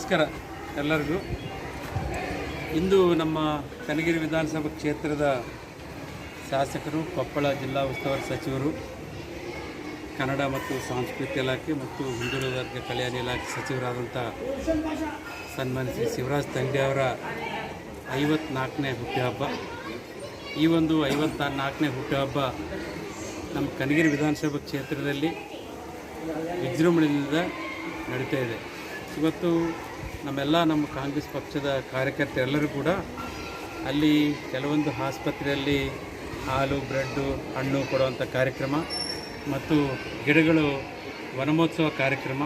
ನಮಸ್ಕಾರ ಎಲ್ಲರಿಗೂ. ಇಂದು ನಮ್ಮ ಕನಗಿರಿ ವಿಧಾನಸಭಾ ಕ್ಷೇತ್ರದ ಶಾಸಕರು, ಕೊಪ್ಪಳ ಜಿಲ್ಲಾ ಉಸ್ತುವಾರಿ ಸಚಿವರು, ಕನ್ನಡ ಮತ್ತು ಸಂಸ್ಕೃತಿ ಇಲಾಖೆ ಮತ್ತು ಹಿಂದುಳಿದ ವರ್ಗ ಕಲ್ಯಾಣ ಇಲಾಖೆ ಸಚಿವರಾದಂಥ ಸನ್ಮಾನ್ಯ ಶ್ರೀ ಶಿವರಾಜ್ ತಂಗಡಿ ಅವರ 54ನೇ ಹುಟ್ಟುಹಬ್ಬ. ಈ ಒಂದು 54ನೇ ಹುಟ್ಟುಹಬ್ಬ ನಮ್ಮ ಕನಗಿರಿ ವಿಧಾನಸಭಾ ಕ್ಷೇತ್ರದಲ್ಲಿ ವಿಜೃಂಭಣೆಯಿಂದ ನಡೀತಾ ಇದೆ. ಇವತ್ತು ನಮ್ಮ ಕಾಂಗ್ರೆಸ್ ಪಕ್ಷದ ಕಾರ್ಯಕರ್ತರೆಲ್ಲರೂ ಕೂಡ ಅಲ್ಲಿ ಕೆಲವೊಂದು ಆಸ್ಪತ್ರೆಯಲ್ಲಿ ಹಾಲು, ಬ್ರೆಡ್ಡು, ಹಣ್ಣು ಕೊಡುವಂಥ ಕಾರ್ಯಕ್ರಮ ಮತ್ತು ಗಿಡಗಳು ವನಮಹೋತ್ಸವ ಕಾರ್ಯಕ್ರಮ,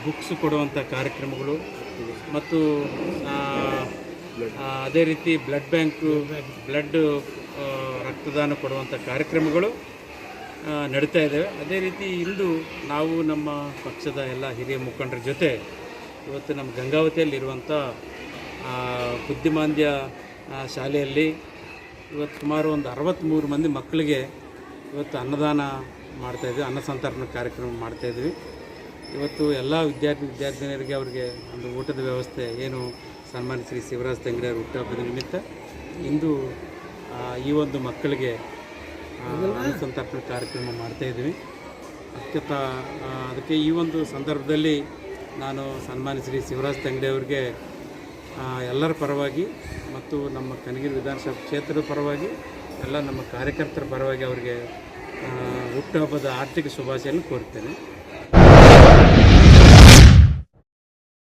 ಬುಕ್ಸ್ ಕೊಡುವಂಥ ಕಾರ್ಯಕ್ರಮಗಳು ಮತ್ತು ಅದೇ ರೀತಿ ಬ್ಲಡ್ ಬ್ಯಾಂಕು ರಕ್ತದಾನ ಕೊಡುವಂಥ ಕಾರ್ಯಕ್ರಮಗಳು ನಡೀತಾ ಇದ್ದಾವೆ. ಅದೇ ರೀತಿ ಇಂದು ನಾವು ನಮ್ಮ ಪಕ್ಷದ ಎಲ್ಲ ಹಿರಿಯ ಮುಖಂಡರ ಜೊತೆ ಇವತ್ತು ನಮ್ಮ ಗಂಗಾವತಿಯಲ್ಲಿರುವಂಥ ಬುದ್ಧಿಮಾಂದ್ಯ ಶಾಲೆಯಲ್ಲಿ ಇವತ್ತು ಸುಮಾರು ಒಂದು 63 ಮಂದಿ ಮಕ್ಕಳಿಗೆ ಇವತ್ತು ಅನ್ನದಾನ ಮಾಡ್ತಾಯಿದ್ವಿ, ಅನ್ನ ಸಂತರ್ಪಣೆ ಕಾರ್ಯಕ್ರಮ ಮಾಡ್ತಾಯಿದ್ವಿ. ಇವತ್ತು ಎಲ್ಲ ವಿದ್ಯಾರ್ಥಿನಿಯರಿಗೆ ಅವರಿಗೆ ಒಂದು ಊಟದ ವ್ಯವಸ್ಥೆ ಏನು ಸನ್ಮಾನ್ಯ ಶ್ರೀ ಶಿವರಾಜ್ ತಂಗಡಿ ಅವರ ಹುಟ್ಟುಹಬ್ಬದ ನಿಮಿತ್ತ ಇಂದು ಈ ಒಂದು ಮಕ್ಕಳಿಗೆ ಅನ್ನ ಸಂತರ್ಪಣೆ ಕಾರ್ಯಕ್ರಮ ಮಾಡ್ತಾಯಿದ್ವಿ. ಅದಕ್ಕೆ ಈ ಒಂದು ಸಂದರ್ಭದಲ್ಲಿ ನಾನು ಸನ್ಮಾನ್ಯ ಶ್ರೀ ಶಿವರಾಜ್ ತಂಗಡಿ ಅವರಿಗೆ ಎಲ್ಲರ ಪರವಾಗಿ ಮತ್ತು ನಮ್ಮ ಕನಗಿರಿ ವಿಧಾನಸಭಾ ಕ್ಷೇತ್ರದ ಪರವಾಗಿ ಎಲ್ಲ ನಮ್ಮ ಕಾರ್ಯಕರ್ತರ ಪರವಾಗಿ ಅವರಿಗೆ ಹುಟ್ಟುಹಬ್ಬದ ಆರ್ಥಿಕ ಶುಭಾಶಯನ್ನು ಕೋರ್ತೇನೆ.